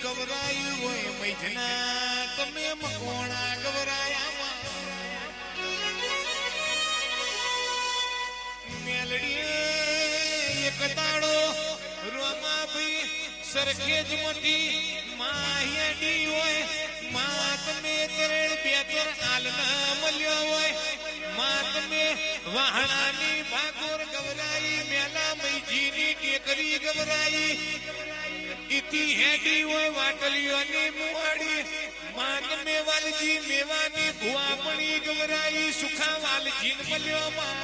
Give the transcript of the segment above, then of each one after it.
ગવરાયું હોય મૈથના તમે મકોણા ગવરાયા મેલડી એક તાળો રોમાભાઈ સરખેજ મોટી માહિયાડી હોય માં તમે તરેડ બેતર આલના મળ્યો હોય માં તમે વાહણાની ભાગોર ગવરાઈ મેલા મૈજીની ટેકરી ગવરાઈ ઇતી હેડી હોય વાટલીઓની મુવાડી માં તમે વાલજી મેવાની ભુવાપણી ગવરાઈ સુખા વાલજીન મળ્યો માં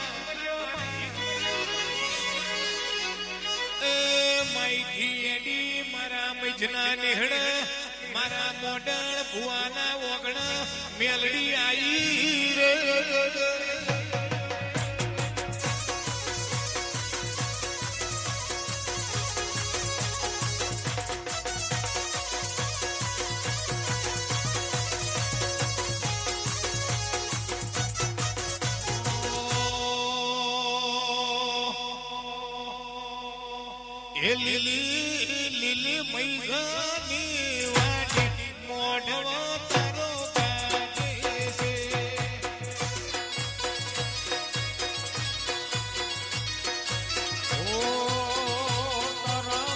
માઈથી એડી મારા મૈજના નેહડ મારા મોડણ ભુવાના ઓગણ મેલડી આઈ રે લીલી લીલી મૈઘાની વાડી મોઢવો તારો ગાજે છે ઓ તારા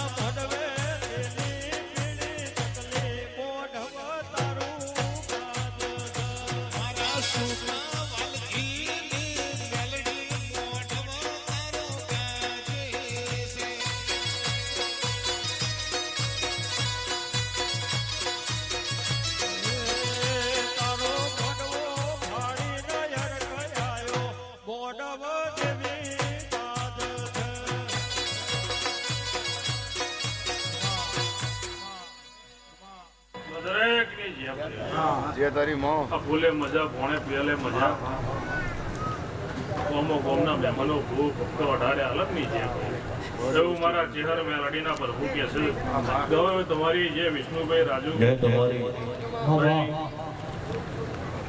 મોઢવે લીલી લીલી ચકલી મોઢવો તારું ગાજે મારા સુમા વાલજી જે તારી માં ફૂલે મજા ભોણે પેલે મજા કોમો કોમના મહેમાનો ભૂખ ભક્તો અઢારે અલગ ની છે એવું મારા ચેહર મેલડીના પ્રભુ કે છે ગવે તમારી જે વિષ્ણુભાઈ રાજુ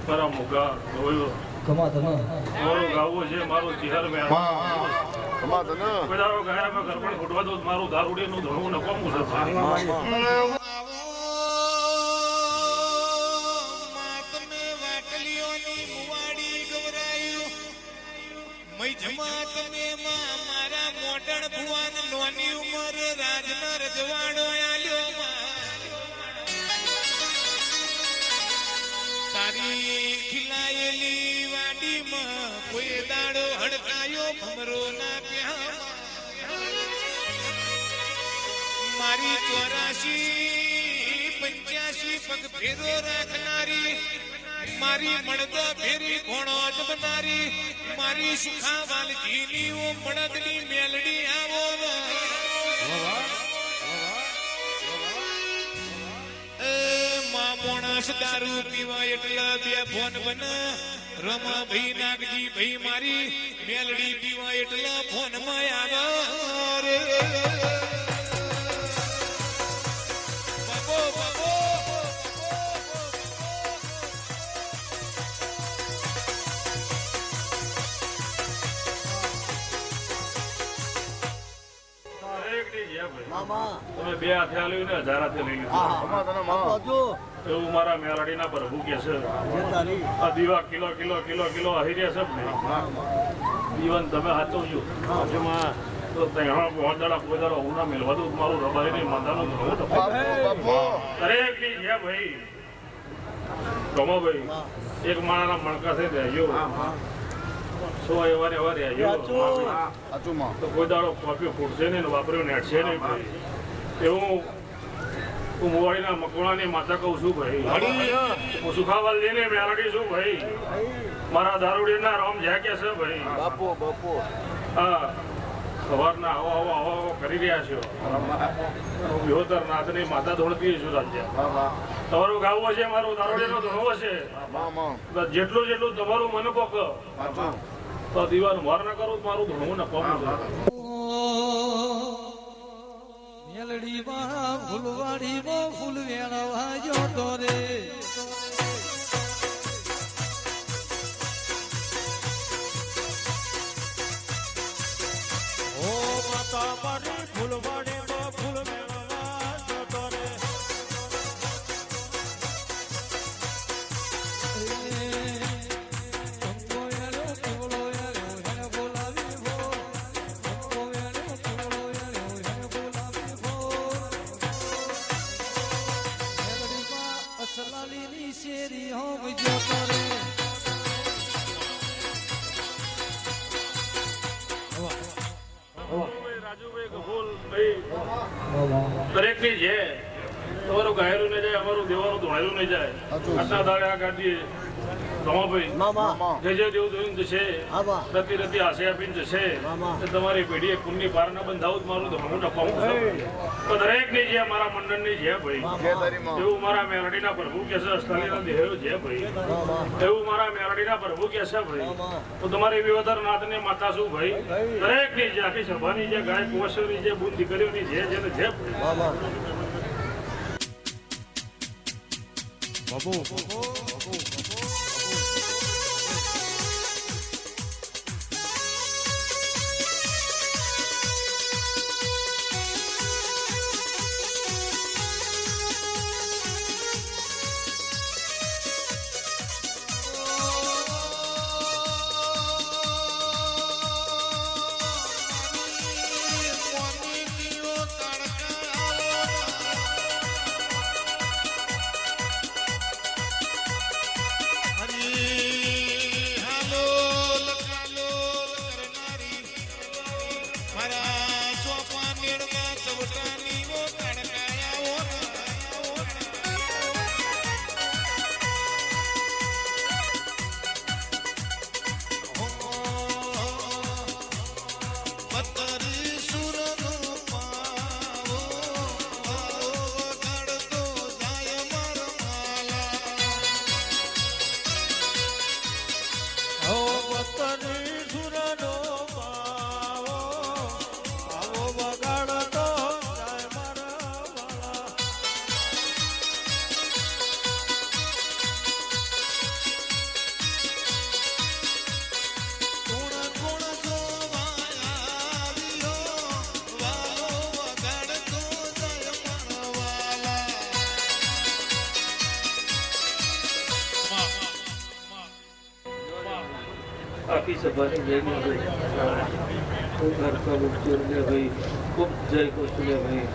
મારા મુગા ગયો મારું ગાવું છે મારું ચેહર મેલડી ગાયરામાં ગરબડ ફૂટવા દો મારું દારૂડીનું ધણું નકોમું છે મારા મોટણ ભુવન નોની ઉંમર રાજના રજવાડો આલ્યો તારી ખીલાયેલી વાડીમાં કોઈ દાડો હડકાયો ભમરો ના પ્યા મારી 84-85 પગ ફેરો રાખનારી મારી મળદ ફેરી ઘોણો જ બનારી મારી સુખા વાલજીની ઓ મળદની મેલડી આવો એ મા મોણસ દારૂ પીવા એટલા બે ફોન બન રમા ભાઈ નાગજી ભાઈ મારી મેલડી પીવા એટલા ફોન માં આવ્યો રે તમે બે હાથે આલ્યું ને 1000 હાથે લઈ લીધું એવું મારા મેલડીના પ્રભુ કે છે આ દીવા કિલો કિલો કિલો કિલો આહિર્યા છે ને દીવાન તમે હાચવજો તો ત્યાં બોંદડા કોદડા ઉના મેલવા દઉં મારું રબાઈ નહીં માતાનું ધણું દરેક ની છે ભાઈ ગમો ભાઈ એક માણાના મણકા છે ત્યાં સો એવારે તો કોઈ દાડો કોપી ફૂટશે ને વાપર્યું નેટશે નહીં એવું હું મુવાડીના મકોણાની માતા કહું છું ભાઈ હું સુખાવાલ લઈને મેલડી છું ભાઈ મારા દારૂડીના રોમ જ્યાં કે છે ભાઈ હા સવારના આવો કરી રહ્યા છો વિહોતર નાથની માતા ધોળતી છું રાજ્ય તમારું ગાવું છે મારું દારૂડીનો ધોળવો છે જેટલું જેટલું તમારું મને પોક તો દીવાનું વાર ના કરું મારું ધોળવું ને પોકું છે મેલડીમાં ફૂલવાડીમાં ફૂલ વેણવા જોતો રે ઓ ભાઈ દરેકની છે. તમારું ગાયેલું નહીં જાય, અમારું દેવાનું ધોળેલું નહીં જાય. આટલા દાડે આ ગાડી રમાભાઈ જે દેવું જોઈને જશે, રતી રતી આશે આપીને જશે. તમારી પેઢીએ પુણ્ય પાર ના બંધાવું જ મારું ધોળું ટપાવું. તો દરેકની છે, મારા મંડળની છે ભાઈ. એવું મારા મેલડીના પ્રભુ કે છે, સ્થળીના દેહ છે ભાઈ. એવું મારા મેલડીના પ્રભુ કે છે ભાઈ. તો તમારી વિવધર નાથની માતા શું ભાઈ? દરેકની છે, આખી સભાની છે, ગાય કુંવસોની છે, બુન દીકરીઓની છે, જેને છે આખી સભાની જય ખૂબ હરકા બુકચોર ને ભાઈ ખૂબ જય કૌશલ્ય ભાઈ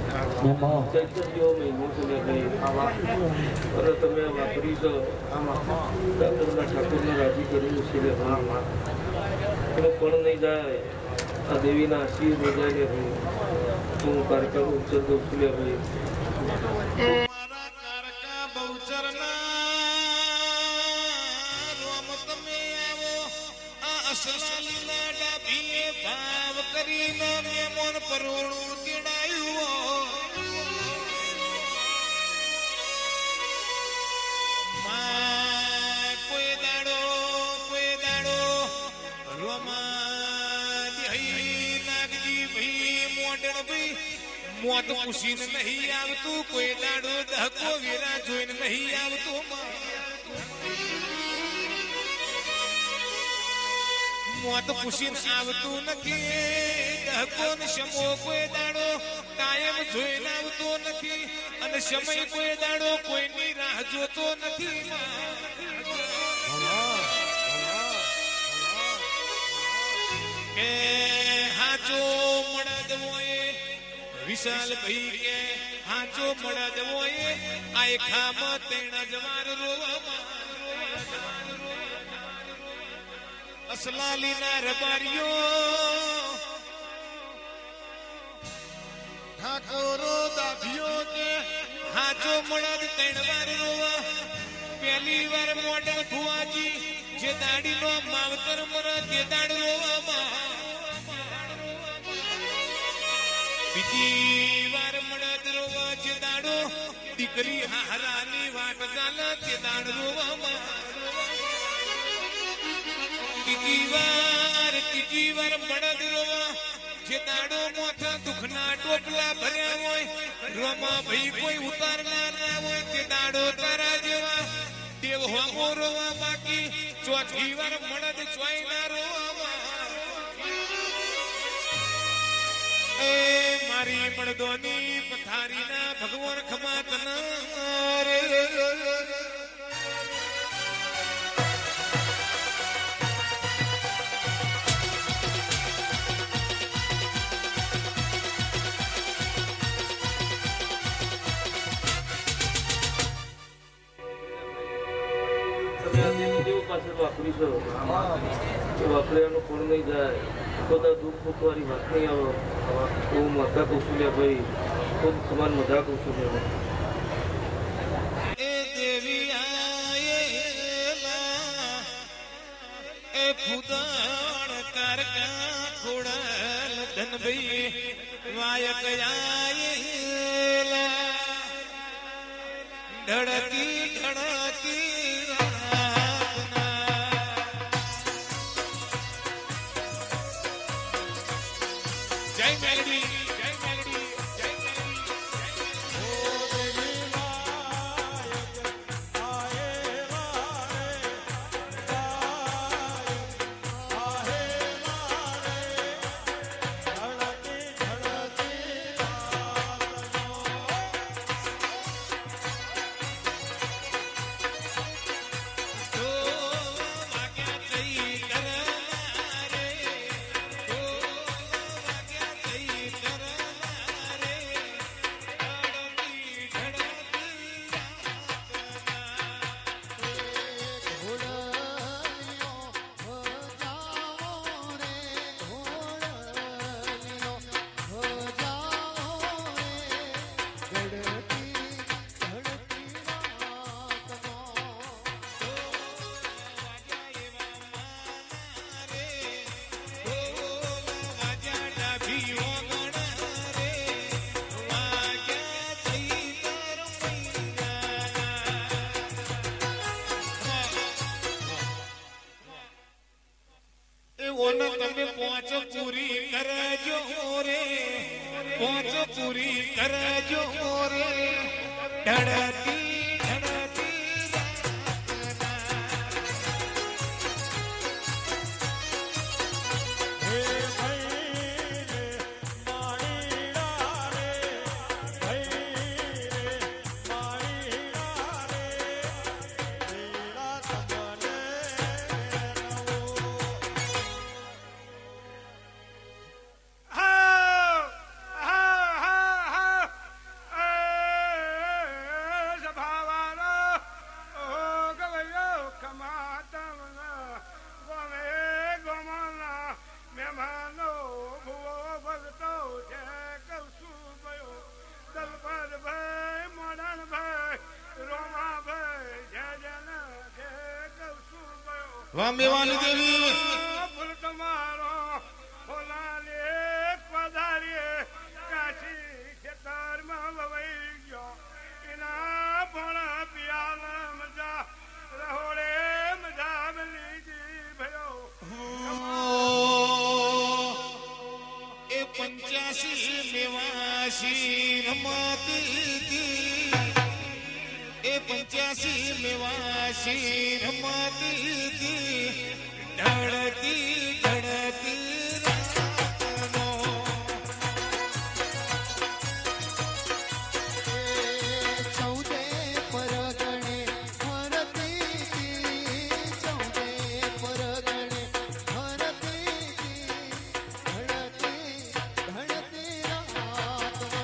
ચૈતન્ય મહિનો છે ભાઈ અરે તમે વાપરી છો ઠાકોરના રાજી કર્યું છે ને ભાઈ એનો પણ નહીં જાય આ દેવીના આશીર્વાદ નહીં જાય ને ભાઈ હું કારકા બુકચોર કૌશલ્ય ભાઈ ભાવ કરીને મેમોન પરોણું તેડાયું. કોઈ દાડો રોમા નાગજી ભાઈ મોડણ ભાઈ મોત પૂછીને નહીં આવતું. કોઈ દાડો ધક્કો વેરા જોઈને નહીં આવતું. મોત પૂછીને આવતું નથી. ધક્કો ને સમો કોઈ દાડો કાયમ જોઈને આવતો નથી. અને સમય કોઈ દાડો કોઈની રાહ જોતો નથી. કે હાચો મળદ હોય વિશાલ ભાઈ કે હાચો મળદ હોય આ ખામ તેણા જવાર રોવામાં અસલાલીના રબારીઓ ઠાકોરો દાભીઓ કે હાચો મળદ ત્રણ વાર રોવા. પહેલી વાર મોડલ ભુવાજી જે દાડીનો માવતર મર તે દાડ રોવામાં. બીજી વાર મળદ રોવા જે દાડો દીકરી હારાની વાટ ગાલ તે દાડ રોવામાં. ત્રીજી વાર મળદ રોવા જે દાડો મોથા દુખના ટોપલા ભર્યા હોય. રોમા ભાઈ કોઈ ઉતારનાર ના હોય તે દાડો તારા જેવા દેવ હોમો રોવા. બાકી ચોથી વાર મળદ ચોઈ ના રોવામાં. એ મારી મળદોની પથારીના ભગવાન ખમા તના રે. પાસે વાપરી છે એ વાપર્યાનું કોણ નહીં જાય બધા દુઃખ ભૂખવાળી વાત નહીં આવે હું મજા કહું છું લે ભાઈ ખૂબ તમારી મજા કહું છું લે એ દેવી આયેલા એ ફુદાણ કારકા ખોડાલ ધનભાઈ વાયક આયેલા ધડકી ધડકી રાતના જય મેલડી જય મેલડી જય તમે પહોંચ પૂરી કરજો રે પહોંચ પૂરી કરજો રે ધડકી ધડકી વાહ મેવાની દેવી ફૂલ તમારો ફોલાલે પધારીએ કાશી ખેતરમાં વવાઈ ગયો એના ભોળા પિયાલ મજા રહોડે મજા બની ભયો એ 85 મેવાસી રમાતી એ 85 મેવાસી રમાતી ધડકી ધડકી રાતનો ચૌદે પરગણે હરતી ચૌદે પરગણે હરતી ધડતી ધડતી રાતનો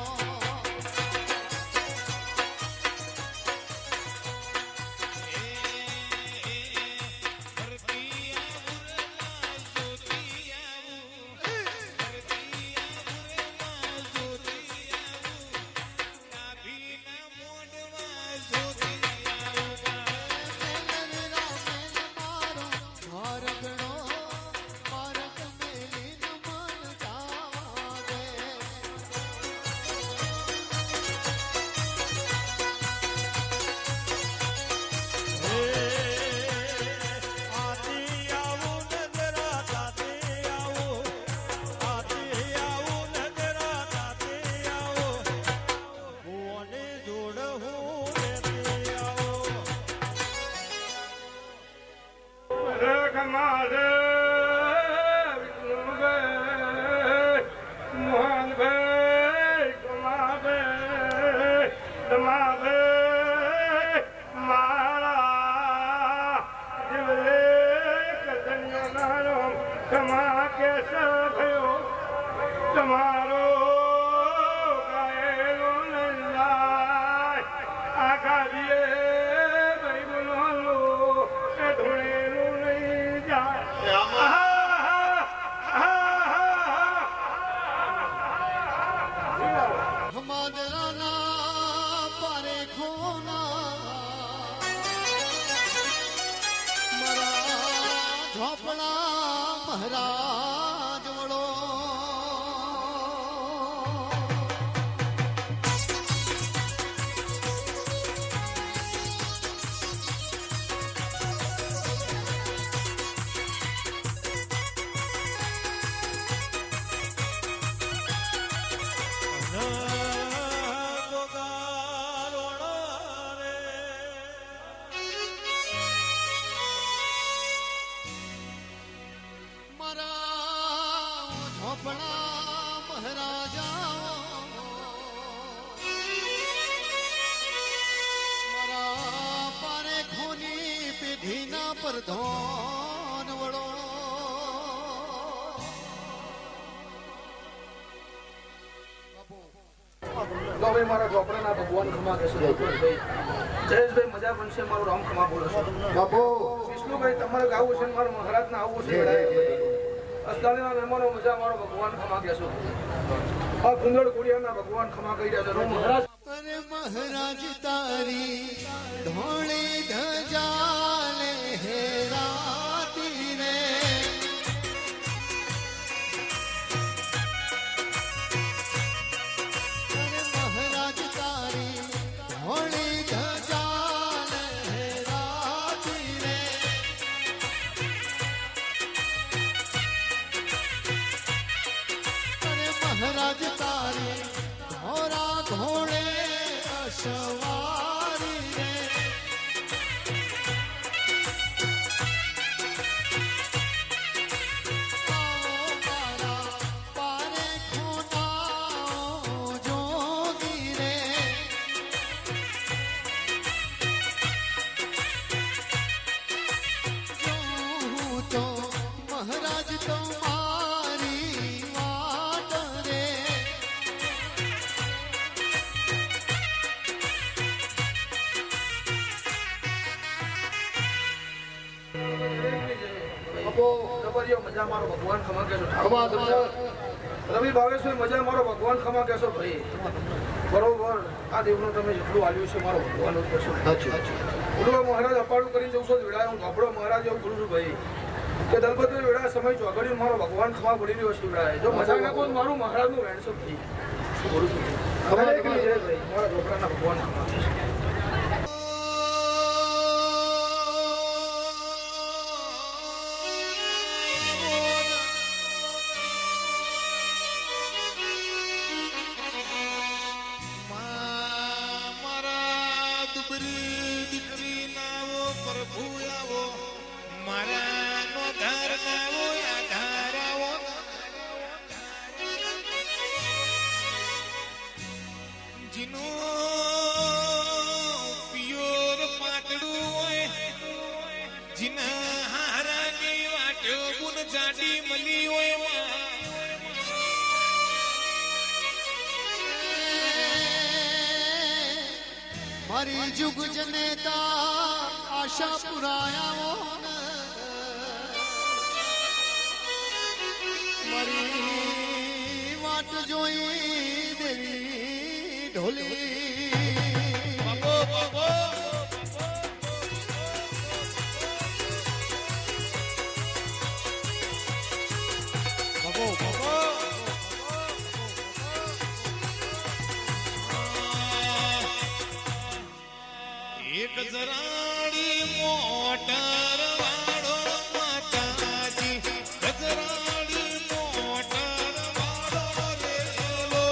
તમારો ગાયેલો નંદાય આખા દિયે ભાઈ બોલો એ ધોળેલો ઝોપડા મહારાજ વડો મારા ઝોપડા મહારાજા મારા પારે ખોની પેઢીના પ્રધાન વડો તો ભાઈ મારા ઝોપડાના ભગવાન ખમા કહેશે જયેશભાઈ મજા બનશે મારું રામ ખમા બોલો છો બાપુ વિષ્ણુભાઈ તમારે ગાવું છે મારા મહારાજને આવવું છે અસદાણીના મહેમાનો મજા મારો ભગવાન ખમા કહેશો આ કુંદળ કુડિયાના ભગવાન ખમા કહી રહ્યા છે હું મહારાજ અરે મહારાજ તારી ઢોળી ધજા લહેરાતી રે અરે મહારાજ તારી ઢોળી ધજા લહેરાતી રે અરે મહારાજ તારી ઘોડા ઘોડે અસવારી રે આવો મારા પારે ખોટા જોગી રે જોઉં તો મહારાજ તમારી વાટ રે બાપુ જબરિયો મજા મારો ભગવાન ખમા કહેશો રવિ ભાવેશભાઈ મજા મારો ભગવાન ખમા કહેશો ભાઈ બરોબર આ દેવનું તમે જેટલું આવ્યું છે મારો ભગવાન જ કહેશો ઉડવા મહારાજ અપાડું કરીને જઉં છું વેળા હું ગાબડો મહારાજ એવું બોલું છું ભાઈ કે દલપતિ વેળા સમય ચોગડ્યું મારો ભગવાન ખમા પડી રહ્યો છે વેળાએ જો મજા નાખો તો મારું મહારાજનું વેણશો ભાઈ શું બોલું છું ખબર એકલી છે ભાઈ મારા છોકરાના ભગવાન ખમા કહેશો મારા દુબરી દીકરી નાવો પ્રભુ આવો મારા નો ધાર નાવો આધાર આવો જીનો પિયોર પાતળું હોય જીના હારાની વાટો ગુણ જાડી મળી હોય મારી જુગ જનેતા આશા પુરાયાઓ મારી વાટ જોઈ દેવી ઢોલી બાબો બાબો બાબો બાબો એક જરાડી મોટર વાળો માતાજી ગજરાડી મોટર વાળો રેલો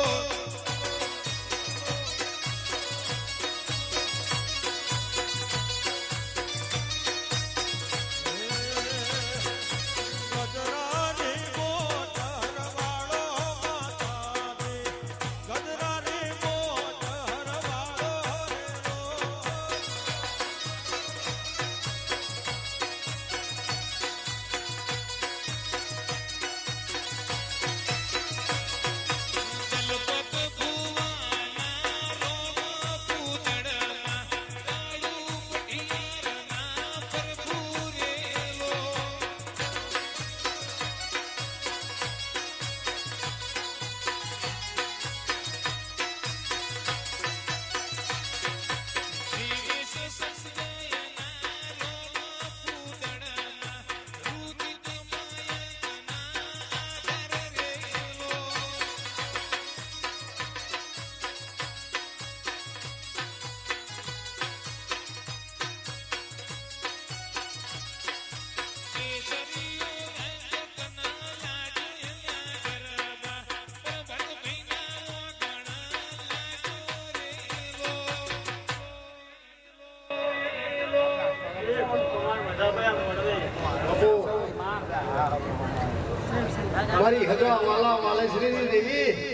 મારી હજવા વાલા વાલેશ્રીની દેવી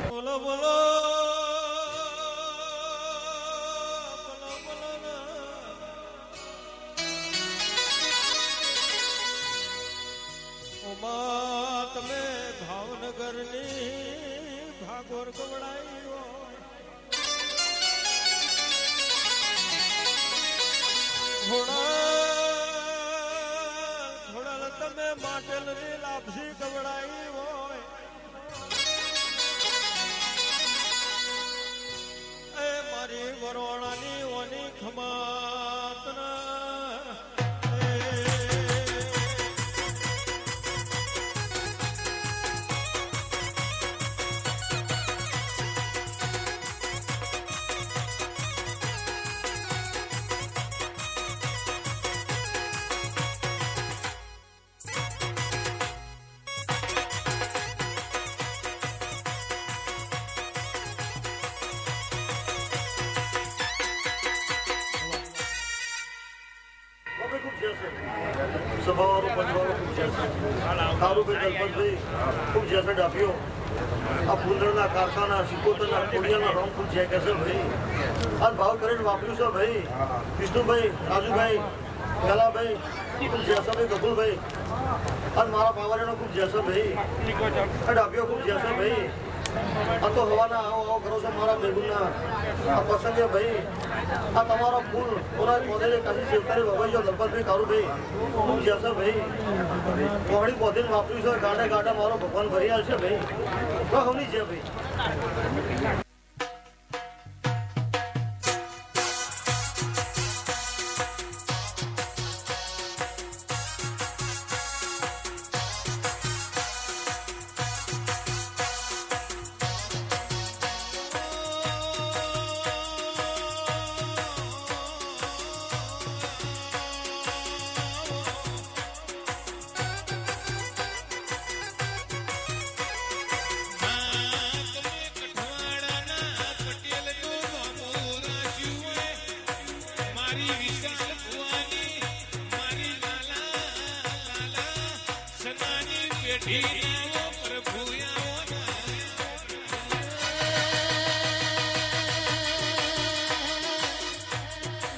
બોલો બોલો ઓમાં તમે ભાવનગરની ભાગોર ગવડાઈ થોડા તમે માટેલની લાપસી ગવડાઈ હોય એ મારી વરોણાની ઓની ખમાત સભાવાળો પંચવાળો ખૂબ છે કારુભાઈ દલપતભાઈ ખૂબ છે ડાફ્યો આ ફૂંદરના કારખાના સિકોતરના કોડિયાના રંગ ખૂબ છે કે છે ભાઈ આ ભાવ કરીને વાપર્યું છે ભાઈ વિષ્ણુભાઈ રાજુભાઈ ગલાભાઈ ખૂબ છે ભાઈ ગફુરભાઈ અને મારા પાવરીનો ખૂબ છે ભાઈ આ ડાફ્યો ખૂબ છે ભાઈ આ તો હવાના આવો કરો છો મારા બેગુના આ પ્રસંગે ભાઈ આ તમારો ફૂલ પૂરા પોધે કાશી સેવકારી વભાઈજો દલપતભાઈ કારુભાઈ ખૂબ જશે ભાઈ કોહડી પોધીને વાપર્યું છે ગાડા ગાડા મારો ભગવાન ભરી આવશે ભાઈ તો હવની છે ભાઈ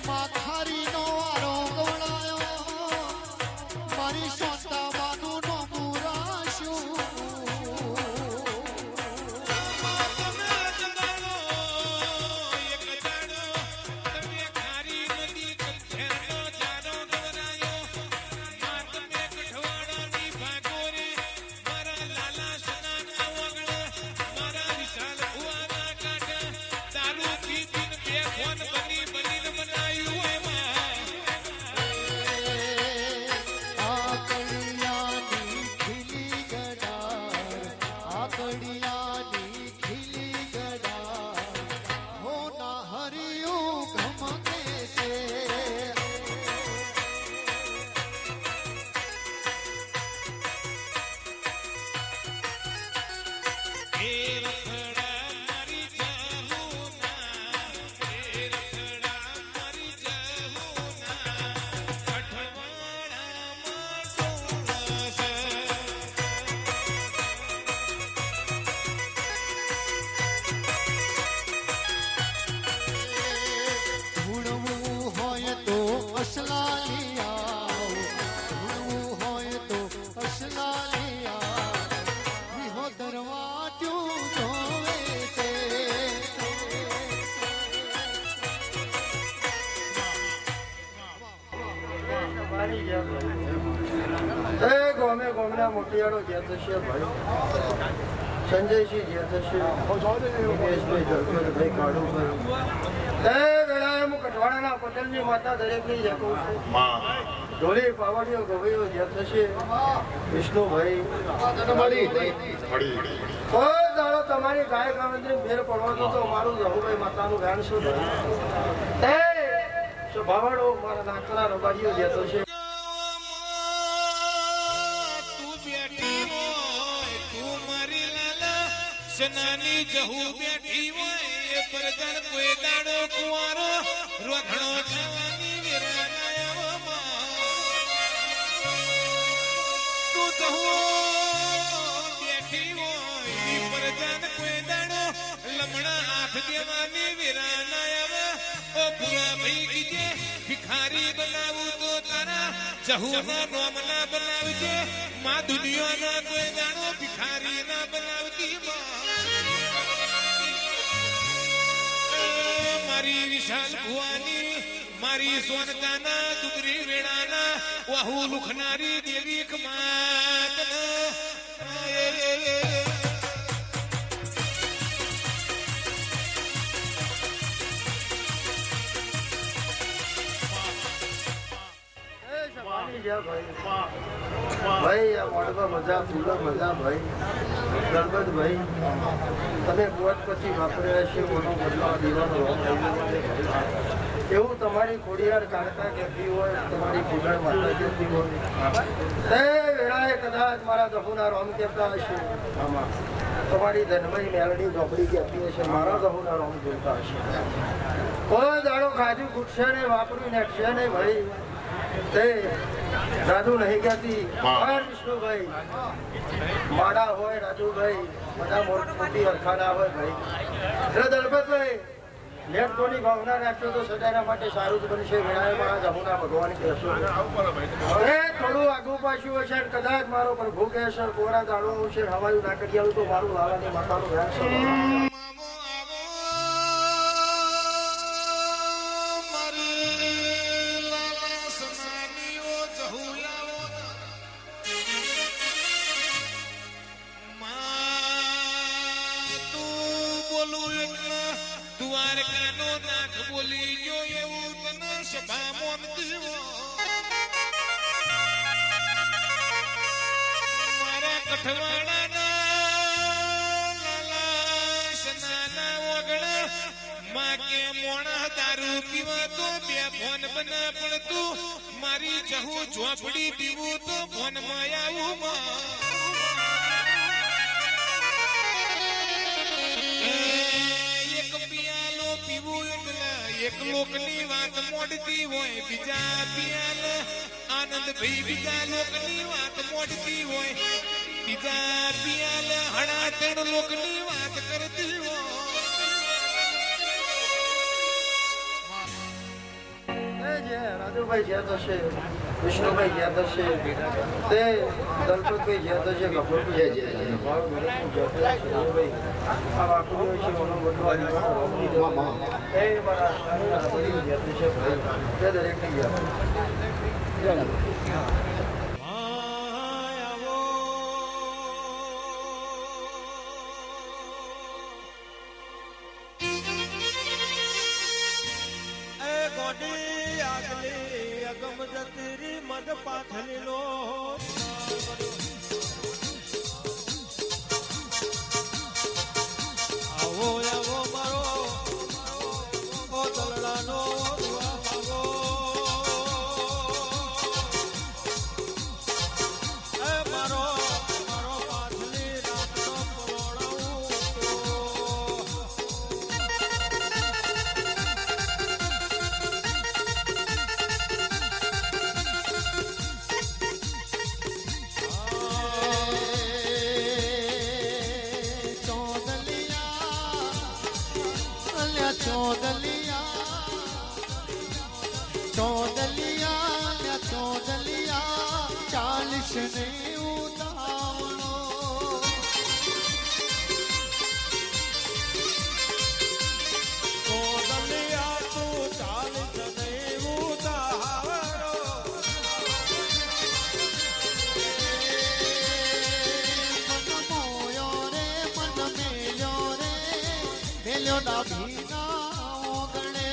માથારીનો વારો ગવડાયો મારી સોતાવાનું નો પુરાશું ગોમે ગોમના મોટિયાળો જે થશે ભાઈ સંજયસિંહ જે થશે દિનેશભાઈ જળકરભાઈ કાળુભાઈ એ વેળાએ હું કઠવાડાના પટેલની માતા દરેકની જે કહું છું ઢોલી પાવડીઓ ગવૈયો જે થશે વિષ્ણુભાઈ કોઈ દાડો તમારી ગાય ગામંત્રી ફેર પડવાનો તો મારું રઘુભાઈ માતાનું ગાન શું એ સ્વભાવડો મારા નાકના રબારીઓ જે થશે સનાની જહુ બેઠી હોય એ પરજણ કોઈ દાડો કુંવારો રોધણો ખાવાની વિરાનાયામાં તું જહુ બેઠી હોય એ પરજણ કોઈ દાડો લમણા હાથ દેવાની વિરાનાયામાં ઓ પૂરા ભાઈ કીજે ભિખારી બનાવું તો તારા જહુના નોમના બનાવજે માં દુનિયાના કોઈ દાડો ભિખારી ના બનાવતી મારી વિશાલ ભુવાની મારી સોનતાના દુગરી વેણાના વાહુ લુખનારી દેવી ખમાત ભાઈ આ મોડમાં મજા ફૂલો મજા ભાઈ ગણપત ભાઈ તમે પોત પછી વાપર્યા છે મોનો બદલાવ દીવાનો એવું તમારી ખોડિયાર કાઢતા કહેતી હોય તમારી ખોડણ માતા કહેતી હોય તે વેળાએ કદાચ મારા દહુના રોમ કહેતા હશે તમારી ધનમય મેલડી નોકરી કહેતી હશે મારા દહુના રોમ જોતા હશે કોઈ દાડો ખાધું ખૂટશે ને વાપર્યું નેટશે ને ભાઈ તે રાજુ નહીં કહેતી વિષ્ણુભાઈ માડા હોય રાજુભાઈ બધા મોટી અરખાના હોય ભાઈ એટલે દલપતભાઈ લેટ કોની ભાવના રાખશો તો સદાના માટે સારું જ બનશે વેળાએ મારા જમુના ભગવાન કહેશો હવે થોડું આગું પાછું હશે કદાચ મારો પ્રભુ કહેશે કોરા દાડો આવશે હવાયું ના કરી આવું તો મારું લાલાની માતાનું રહેશે દ્વારકાનો નાથ બોલી જો એવું તને સભા મોનતી મારા કઠવાડાના લાલા સનાના ઓગણા માં કે મોણા દારૂ પીવા તો બે ફોન બના પણ તું મારી જહુ ઝોપડી પીવું તો ફોન માં આવું એક લોકની વાત મોડતી હોય બીજા પિયાલ આનંદ ભાઈ બીજા લોકની વાત મોડતી હોય બીજા પિયાલ હડાતર લોકની વાત કરતી હોય રાજુભાઈ જ્યાં થશે વિષ્ણુભાઈ જ્યાં થશે તે દલપતભાઈ જ્યાં થશે કપૂરભાઈ આ વાકુડીઓ છે મનો બદલવા એ મારા જ્યાં થશે તે દરેકની જ્યાં મદ પાથરેલો આવો આવો મારો તલડાનો મારો મારો પાથલી રાતનો ચોદલિયા 40 ને ઉતાવળો ચોદલિયા તું 40 ને ઉતાવળો મન મોયો રે મન મેલ્યો ના ભીના ઓગણે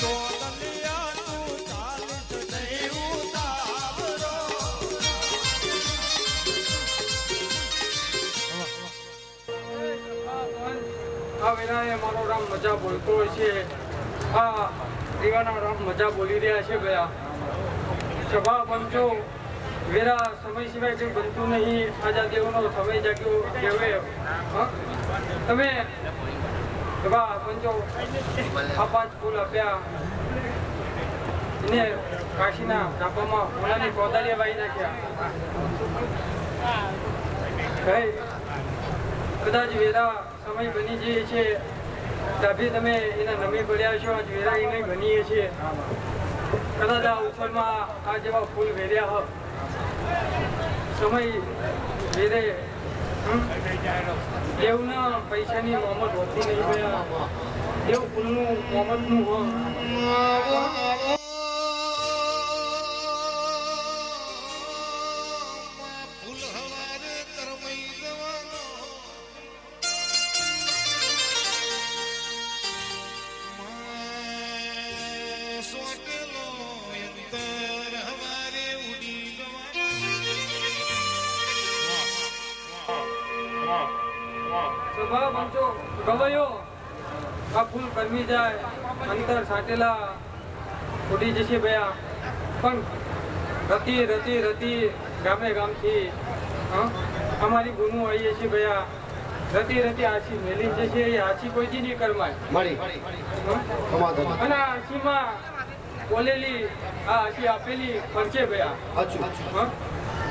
તો વેરાએ મારો રામ મજા બોલતો હોય છે, આ દીવાના રામ મજા બોલી રહ્યા છે ભયા. સભા પંચો વેરા સમય સિવાય કંઈ બનતું નહીં. આજા દેવનો સમય જાગ્યો કહેવાય. તમે સભા પંચો આ 5 ફૂલ આપ્યા, એને કાશીના ધાબામાં ઓલાની કોદાળીએ વાઈ નાખ્યા. ભાઈ કદાચ વેરા સમય બની જઈએ છે, ડાભી તમે એના નમી પડ્યા છો, આજ વેરા એને બનીએ છીએ. કદાચ આ ઉછળમાં આ જેવા ફૂલ વેર્યા સમય વેરે દેવના પૈસાની મોહમ્મદ હોતી નહીં ભયા. દેવ ફૂલનું મોહમ્મદનું ફૂલ હવારે કરમઈ જવાનો સોટેલો અંતર હવારે ઉડી સ્વભાવ પંચો ગવાયો. આ ફૂલ કરમી જાય, અંતર સાટેલા ઉડી જશે ભયા. પણ રતી રતી રતી ગામે ગામથી અમારી ગુનું આવીએ છીએ ભયા. રતી રતી આછી મેલી જશે, એ આછી કોઈથી નહીં કરમાય. અને આ આછીમાં બોલેલી આ આછી આપેલી ખર્ચે ભયા.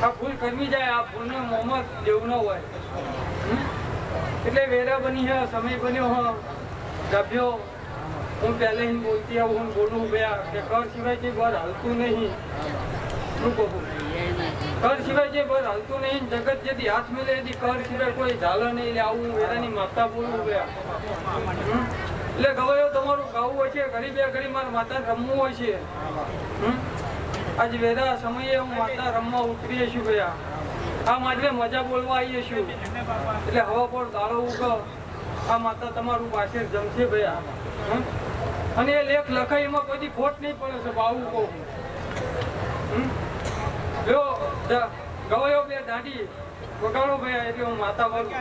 આ ફૂલ કરમી જાય, આ ફૂલનો મોહમ્મદ જેવું ન હોય. એટલે વેરા બની હે, સમય બન્યો હ ડાભ્યો. હું પહેલે બોલતી આવું, હું બોલું ભયા કે કર સિવાય જે બર હાલતું નહીં. શું કહું? કર સિવાય જે બર હાલતું નહીં. જગત જેથી હાથ મેલે એથી કર સિવાય કોઈ ઝાલે નહીં. એટલે આવું વેરાની માતા બોલવું ભયા. એટલે ગવાયો તમારું ગાવું હોય છે, ઘડી બે ઘડી મારા માતા રમવું હોય છે. આજ વેરા સમયે હું માતા રમવા ઉતરીએ છું ભયા. આ માટે મજા બોલવા આવીએ છું. એટલે હવા પર દાડો ઉગ આ માતા તમારું પાસે જમશે ભયા. અને એ લેખ લખાય એમાં કોઈ ખોટ નહીં પડે છે. આવું કહું જો ગવાયો બે દાઢી વગાડો ભયા, એટલે હું માતા બોલું.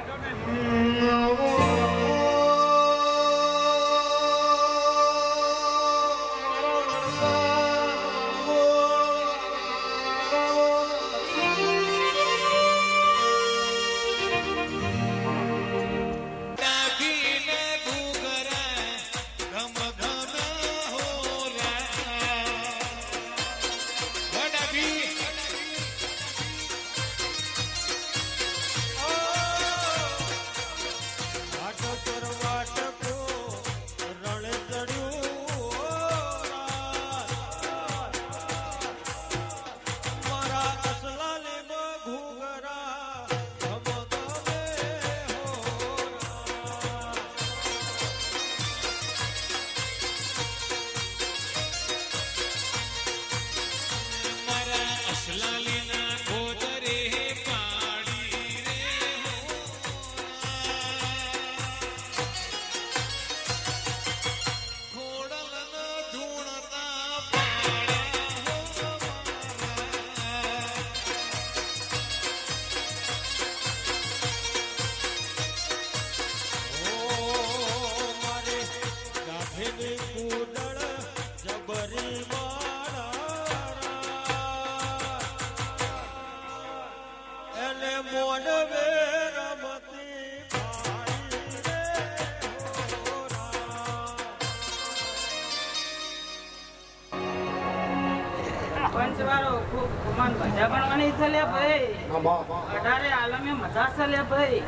પંચવાળો ખૂબ ખુમાન મજા ગણવાની છે લે ભાઈ. 18 આલમે મજા છે લે ભાઈ.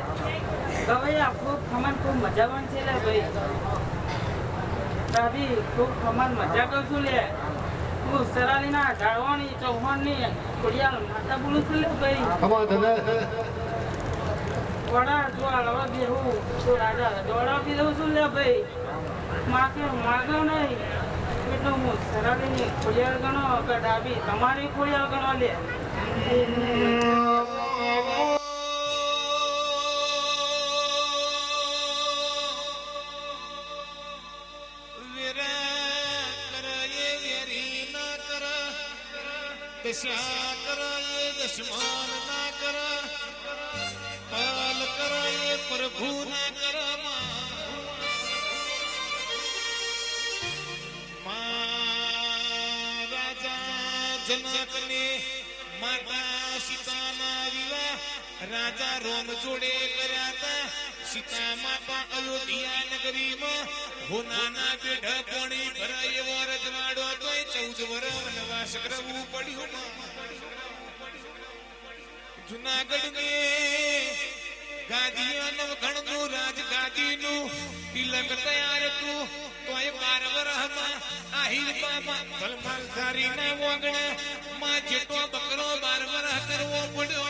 ગવૈયા ખૂબ ખમાન ખૂબ મજા ગણશે લે ભાઈ. દાદી ખૂબ ખમાન મજા કરું છું લે. હું સરાલીના ઝાડવાની ચૌહાણની ખોડિયાલ માતા બોલું છું લે ભાઈ. વડા જો હળવા બેહું તો રાજા દોડા બી દઉં છું લે ભાઈ. માગે નહીં એટલે હું સરાલીની ખોડિયાળ ગણો કે ડાબી તમારી ખોડિયાળ ગણો લે. દશા કરાય દશમાન ના કર, પાલ કરાય પ્રભુ ના કર. જનકને માતા સીતાના વિવાહ રાજા રોમ જોડે કર્યા હતા. સીતા માતા અયોધ્યા નગરીમાં હોનાના પેઢા પોણી ભરાય એવો રજવાડો હતો. 14 વર્ષ વનવાસ કરવું પડ્યું. જુનાગઢ ને ગાદી નવઘણનું રાજગાદીનું તિલક તૈયાર હતું. તોય 12 વર્ષમાં આહિર બાબા ભલમાલધારી ના વગણા માં જેટલો બકરો 12 વર્ષ કરવો પડ્યો.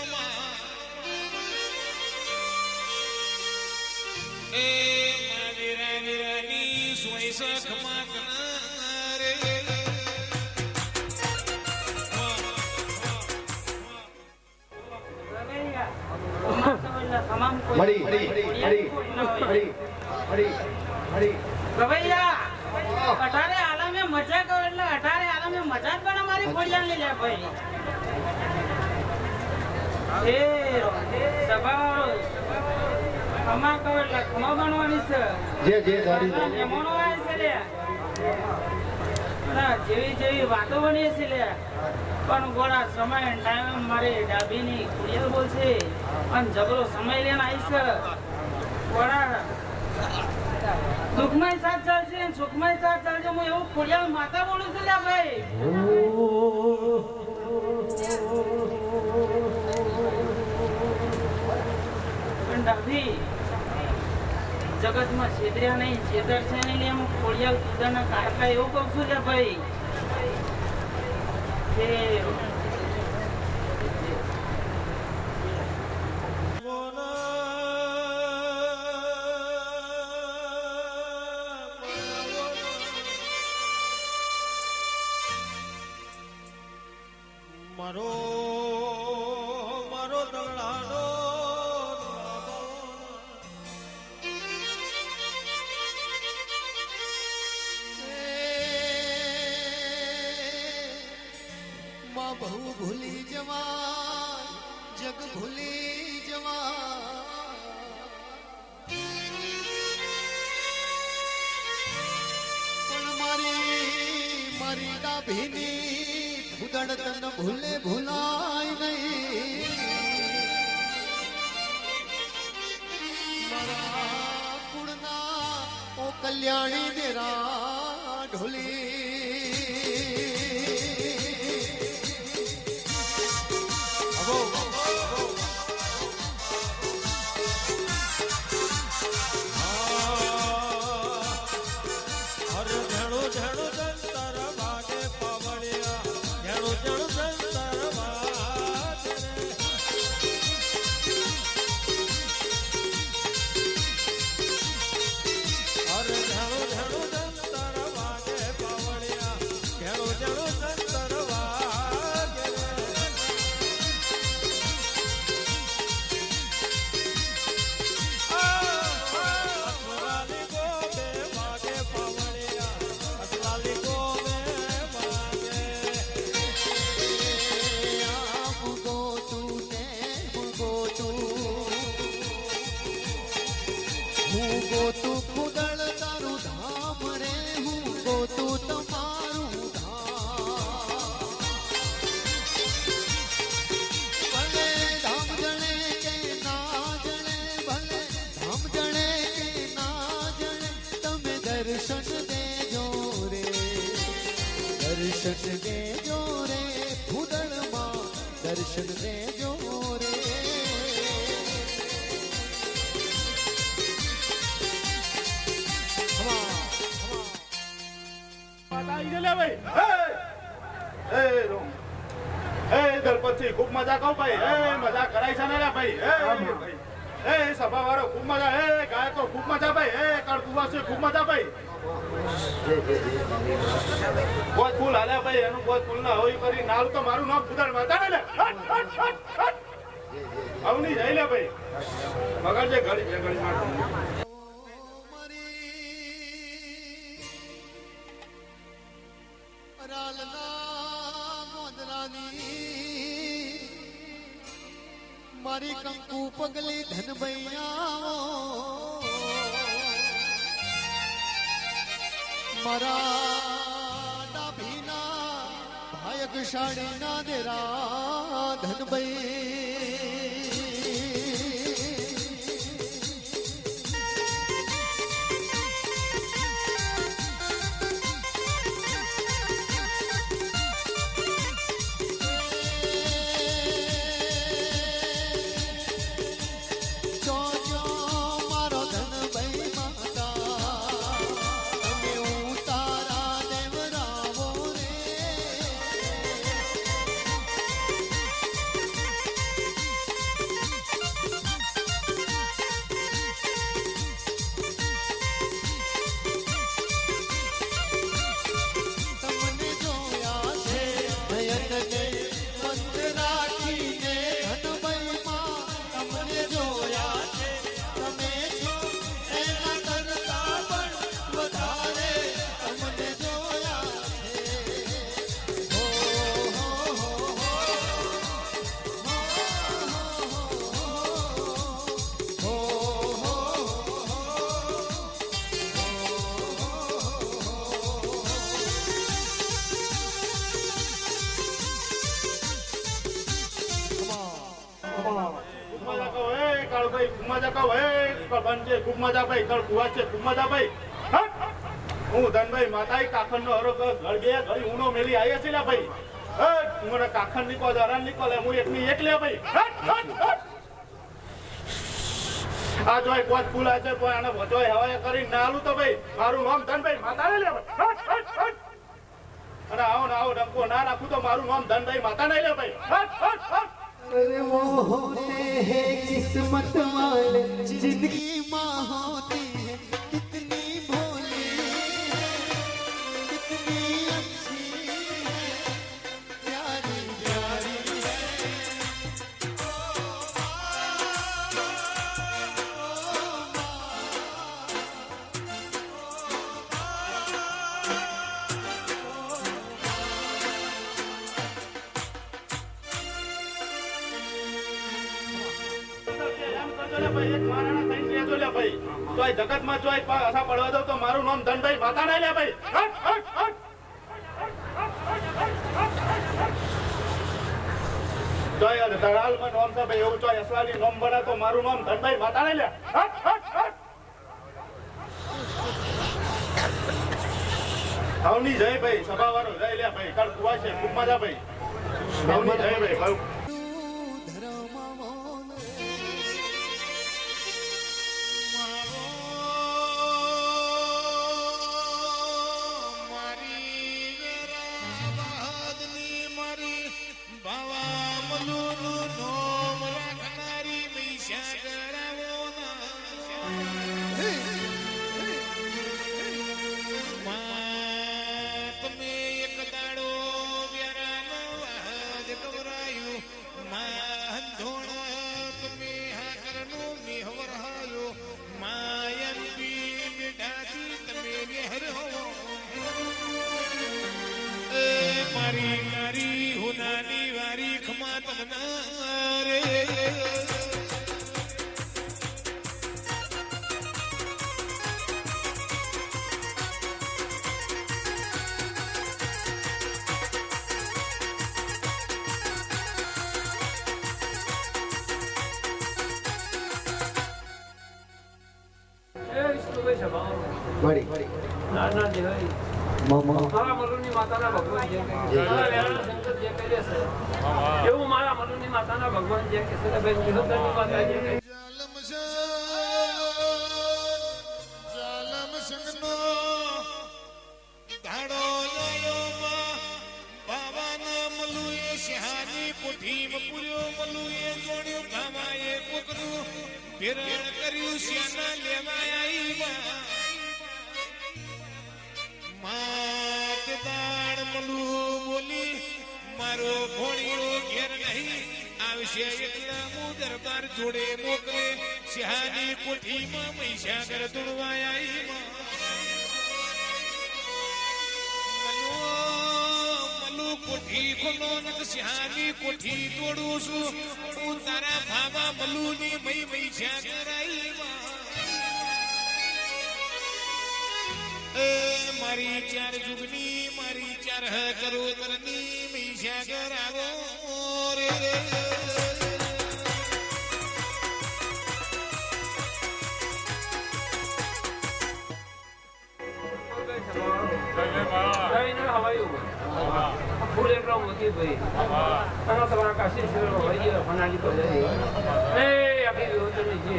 એ મારી રાની રાની સોય સખમાં કનારે અઢારે આલમે મજા કરો એટલે 18 આલમે મજા જ પણ અમારી ખોડિયાલ લઈ લે ભાઈ. એ સભા ખમા કરો એટલે ખમા બનવાની છે. મહેમાનો આવે છે લે. જેવી જેવી વાતો બની છે લે. પણ ગોળા સમય ટાઈમ મારે ડાબીની ખોડિયાલ બોલશે અને જબરો સમય લઈને આવી છે. ગોળા દુઃખમય સાથ ચાલશે સુખમય સાથ ચાલશે. હું એવું ખોડિયાલ માતા બોલું છું લે ભાઈ. પણ ડાબી જગતમાં છેતર્યા નહીં છેતર છે નહીં એમ ખોડિયાલ ખુદાના કારકા એવું કહું છું લે ભાઈ. મારો દગડાનો માં બહુ ભૂલી જવા જગ ભૂલી જવા પણ મારી ડાભીની ભૂદડ તન ભૂલે ભૂલાય નહીં. મારા કુળના ઓ કલ્યાણી દેરા ઢોલી દર્શન દેજો રે ભૂદળમાં દર્શન દેજો રે. ગણપતિ ખૂબ મજા કહું ભાઈ. મજા કરાય છે ને ભાઈ. સભા વાળો ખૂબ મજા. ગાયકો ખૂબ મજા ભાઈ. કડકુવાસી ખૂબ મજા ભાઈ. બોજ ફૂલ હાલ્યા ભાઈ. એનું બોજ ફૂલ ના હોય કરી નાલું તો મારું નામ ભૂદળ માતા ને અવની જઈ લે ભાઈ. મગર જે ઘડી બે ઘડી મારતું મારી કંકુ પગલી ધન ભૈયા મારા ડાભીના ભાઈ ભાગ્યશાળી ના દેરા ધનભાઈ હું ધનભાઈ માતા કાખન નો હરો ઘડે ઘડી ઊનો મેલી આવ્યા છે ભાઈ મને કાખન ની કોઈ હરાન ની કોઈ હું એકની એક લે ભાઈ આ જોઈ કોઈ ફૂલ આ છે કોઈ આને વધોય હવાય કરી નાલું તો ભાઈ મારું નામ ધનભાઈ માતા લે ભાઈ અને આવો ને આવો ડંકો ના રાખું તો મારું નામ ધનભાઈ માતા નહીં લે ભાઈ अरे वो होते हैं किस्मत वाले जिंदगी माँ होती है कितनी भोली कितनी अच्छी प्यारी प्यारी જગત માં જોઈ પાછા પડવા દઉં તો મારું નામ ધનભાઈ માતા નહીં લે ભાઈ જોઈ દલાલ માં નામ છે ભાઈ એવું ચોય અસલાની નામ બના તો મારું નામ ધનભાઈ માતા નહીં લે આવની જય ભાઈ સભા વાળો જય લે ભાઈ કાલ કુવા છે ખૂબ મજા ભાઈ આવની જય ભાઈ મારી નારી હુનાની વારી ખમા તમના રે મારા મલુની માતાના ભગવાન જે એવું મારા મલુની માતાના ભગવાન જે કે છે બેન નિહંતરની માતા જે કે જાલમ સંગનો ધાડો લાયો બાવાના મલુએ શહાની કોઠીમ પૂર્યો મલુએ જોડ્યો ભામાએ કોકરું ભેરણ કર્યું શેના લેવાય આવી માત દાણ મલું બોલી મારો ભોળિયો ઘેર નહીં આવશે એટલા હું દરબાર જોડે મોકલે શહાની કોઠીમાં મહીસાગર ધૂળવાય આવી મલુ કોઠી ખોલો ને શહાની કોઠી તોડું છું હું તારા ભાવા મલુની મહીસાગર આવી મારી ચાર જુગની મારી ચાર વિચાર ચરોતરની મહીસાગર આવો રે રે ફૂલ એટલો મોતી ભાઈ અને તમારા કાશી ભાઈ ફનાજી તો જઈ એ આપી વિહોતરની છે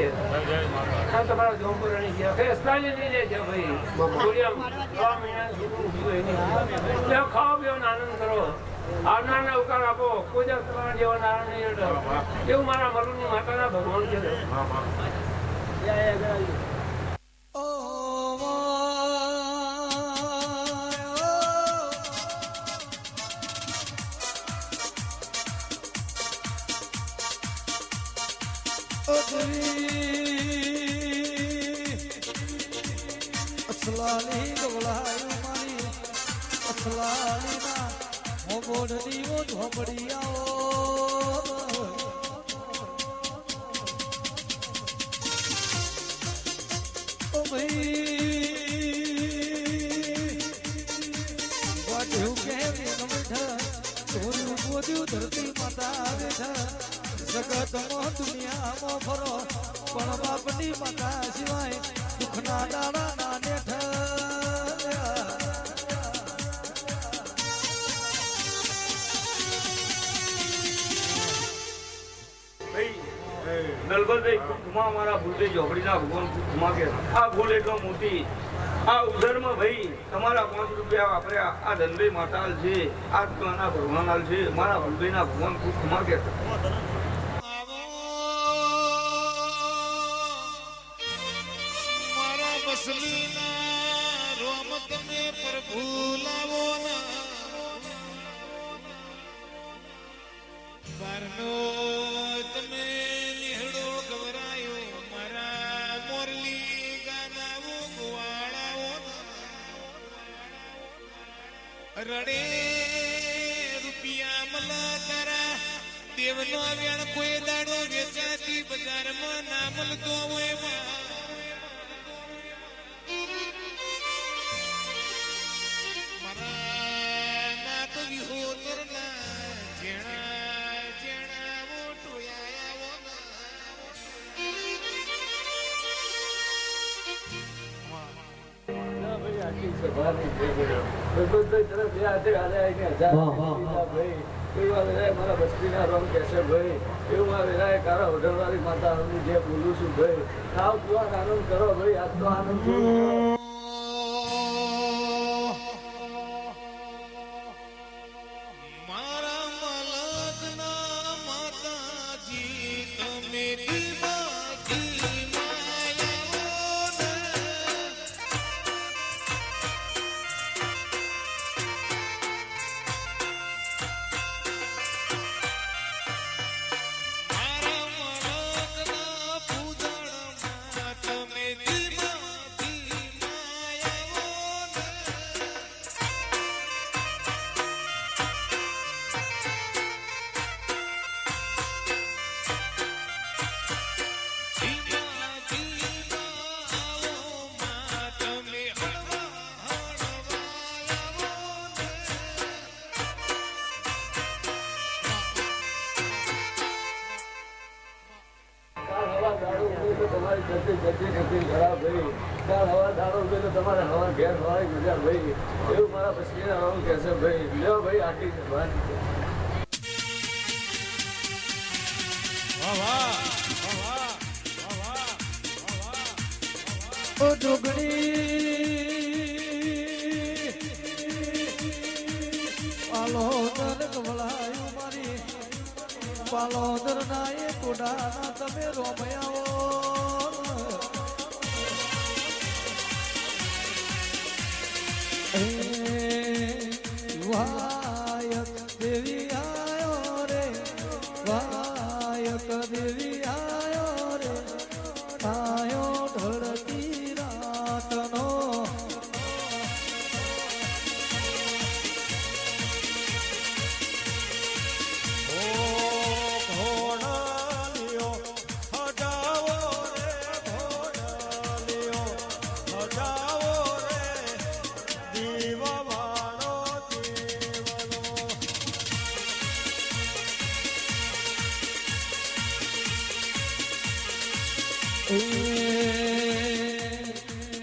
આ તમારા જોમપુરાની છે કે સ્ટાઇલ નહીં જાય છે ભાઈ બોલ્યા 3 મહિના સુધી એટલે ખાઓ પીઓ આનંદ કરો આવનારને અવકાર આપો કોઈ જ તમારા જેવો નારાયણ નહીં એવું મારા મરુની માતાના ભગવાન છે અસલાલી ગવલાયું મારી અસલાલી ના મોબોડ દીવો ઝોપડી આવો ઓ ભાઈ વાટ્યું કે બેઠા ચોર્યું બોધ્યું ધરતી માતા બેઠા જગતમાં દુનિયામાં ફરો પણ બાપની માતા સિવાય દુઃખના દાડા ના નલબરભાઈ ખુમા મારા ભૂલથી ઝોપડીના ભગવાન ખુમા કે આ ભૂલ એટલો મોટી આ ઉધરમાં ભાઈ તમારા 5 રૂપિયા વાપર્યા આ ધનભાઈ માતાલ છે આ નાના ભગવાન હાલ છે મારા ભૂલભાઈના ભગવાન ખુમા કે મારા બસલીના રોમ તમે પ્રભુ લાવો ના બારનો તમે નિહળો ગવરાયો મારા મોરલી ગાનાવો ગોવાળાઓ રડે રૂપિયા મલા તારા દેવનો વેણ કોઈ દાડો વેચાતી બજારમાં ના મળતો હોય મારા ના તો વિહોતરના જેણા જેણા મોટોયા મારા બસ્તીના રોમ કે છે ભાઈ એવું મારા કારા હોટલવાળી માતા જે બોલું છું ભાઈ ખાવ પીવાનો આનંદ કરો ભાઈ આજ તો આનંદ મારા મલકના માતાજી તમે તમારે હવા ઘેર હોય ગુજરાત ભાઈ એવું મારા બસ્તીના રોમ કે છે ભાઈ લ્યો ભાઈ આટલી ઓ જોગણી પાલોદર ગવલાયું મારી પાલોદર ના એ ટોડાના તમે રોમયાઓ વાયક દેવી આયો રે વાયક દેવી આયો રે આયો ઢળતી રાતનો ઘોડાલિયો હજાવો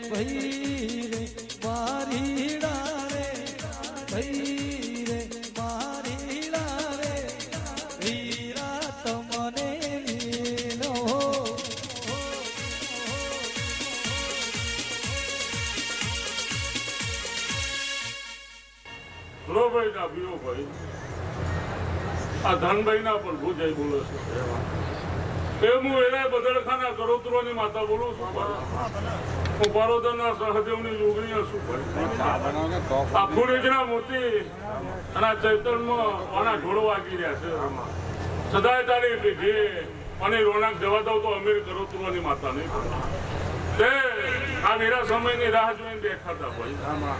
ભાઈ રે મારી ડારે ભાઈ રે મારી ડારે વીરા તમને લીનો લો ભાઈ ના પીવો ભાઈ આ ધનભાઈ ના પણ ભૂજાઈ બોલે છે હું એના બદલખાના કરોતરોની માતા બોલું છું હું પરોદરના સહદેવની જોગણી છું ભાઈ આ ફૂરેજના મોતી અને આ ચૈતનમાં આના ઢોળો વાગી રહ્યા છે સદાય તારી પીઠી અને રોનક જવા દઉં તો અમીર કરોતરોની માતા નહીં તે આ મેરા સમયની રાહ જોઈને દેખાતા ભાઈ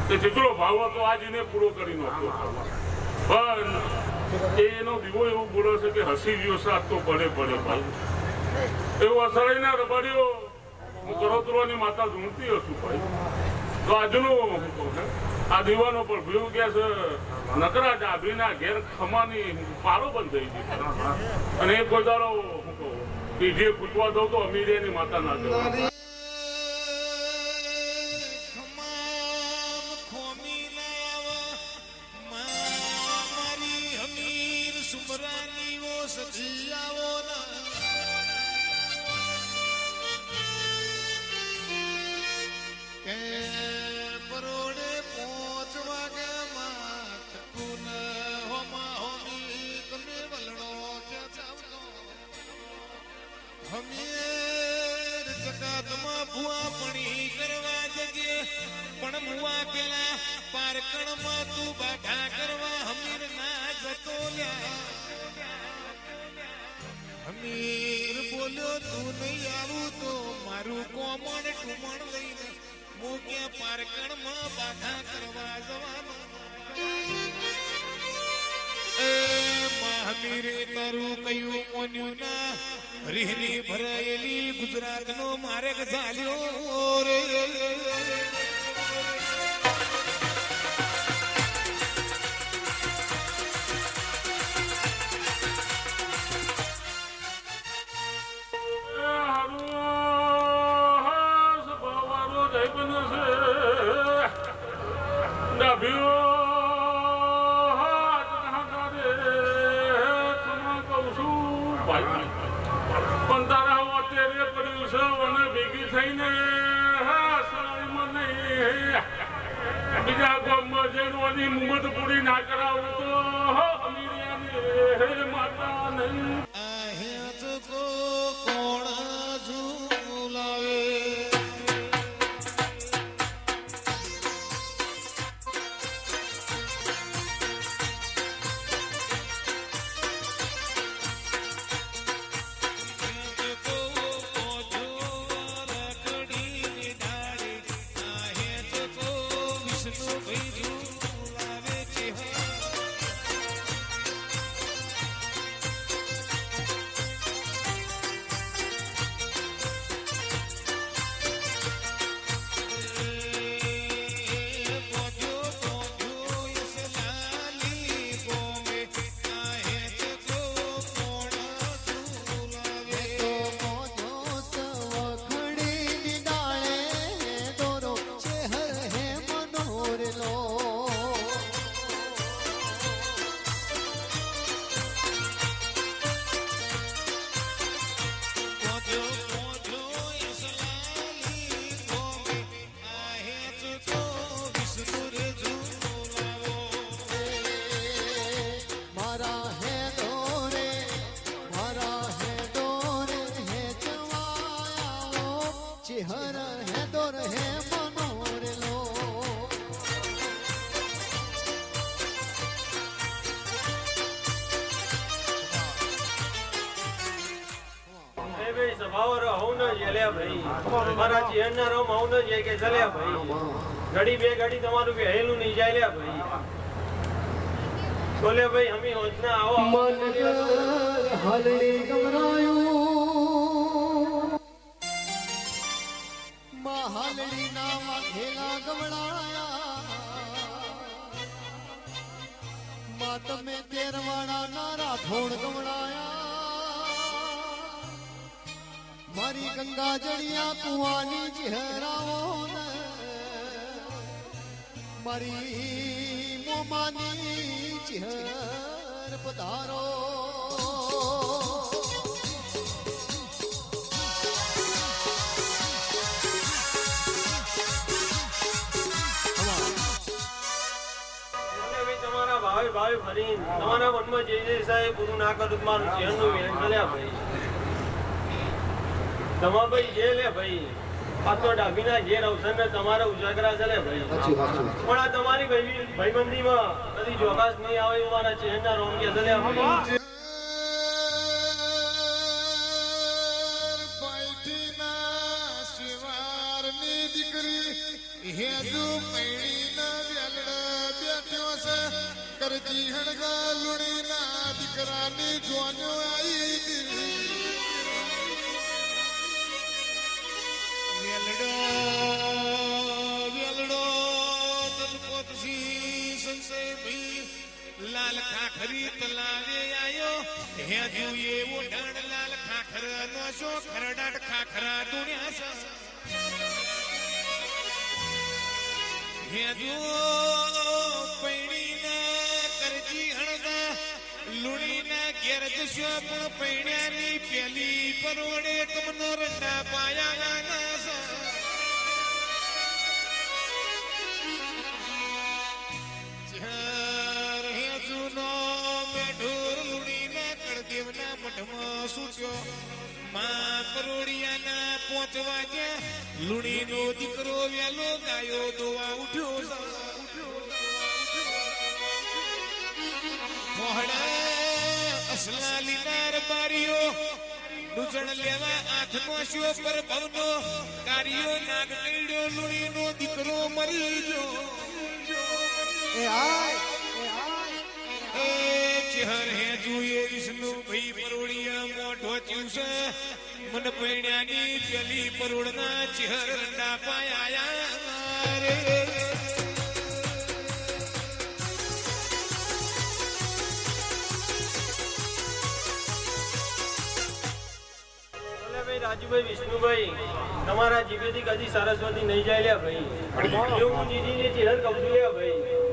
તે જેટલો ભાવ હતો આજ એને પૂરો કરી નાખ્યો પણ એનો દીવો એવું બોલે છે કે હસી ગયો સાત તો પડે પડે ભાઈ એવું અસરાઈને રબાડ્યો હું કરોતરોની માતા ઝૂંટતી હશું ભાઈ તો આજનું આ દીવાનો પણ ભૂયું ગયા છે નકરા ડાભીના ઘેર ખમાની પારો બંધ થઈ ગઈ અને એ કોઈ દાડો પીઢીએ પૂછવા દઉં તો અમીરિયાની માતા ના જવા હમીર બોલ્યો તું નહીં આવું તો મારું કોમણ ટુમણ લઈને હું ક્યાં પારકણમાં બાધા કરવા જવાનો હમીરે તારું કયું મોન્યું ના રીહની ભરાયેલી ગુજરાતનો માર્ગ ચાલ્યો રે બીજા ગામમાં જઈને મુમત પૂરી ના કરાવું તો અમીરિયાની માતા નહીં કોણ ઝુલાવે ઘડી બે ઘડી તમારું વહેલું નહીં જાય લે ભાઈ બોલે ભાઈ હમી હોજના આવો મન હલડી ગમરાયું મહાલડી ના વાઘેલા ગમડાયા મા તમે તેરવાડા ના રાઠોડ ગમડાયા મારી મારી ગંગા જડિયા કુવાની ચહેરાઓ ને મારી મોમાની ચહેર પધારો તમારા ભાવે ભાવે ફરી તમારા મનમાં જે જે સાહેબ પૂરું ના કરું મારું ચહેરનું વેણ ચાલ્યા ભાઈ તમા ભાઈ જે લે ભાઈ આ તો ડાભીના જે અવસર ને તમારા ઉજાગરા છે લે ભાઈ પણ આ તમારી ભાઈબંધીમાં કદી જોકાસ નહીં આવે એવું મારા ચહેરના રોમ કે છે લે ભાઈ કરજી હણગા લુણીના દીકરાની જોનો આવી વેલડો તલકોતસી સંસે ભી લાલ ખાખરી તલાવે આયો હે જોઈએ ઓઢણ લાલ ખાખર નો શો ખરડાટ ખાખરા દુનિયા હે જો પૈણીના કરજી હણગા લુણીના ઘેર જશો પણ પૈણ્યાની પેલી પરોડે તમનો રંડા પાયા દેવના મઠમાં સૂટ્યો માં પરોડિયાના પહોંચવા ગયા લુણીનો દીકરો વેલો ગાયો દોવા ઉઠ્યો અસલા લીનાર બારીઓ ડુસણ લેવા હાથમાં શો પર ભવનો કાર્યો નાગ કઈડ્યો લુણીનો દીકરો મરી ગયો ચહેર હે જોઈએ વિષ્ણુ ભાઈ પરોડિયા મોઢો ચૂસે મન પૈણ્યાની પેલી પરોડના ચહેર રંડા પાયા રે રાજુભાઈ વિષ્ણુભાઈ તમારા જીભેથી કદી સરસ્વતી નહીં જાય લ્યા ભાઈ એવું હું જીજીને ચહેર કહું છું લ્યા ભાઈ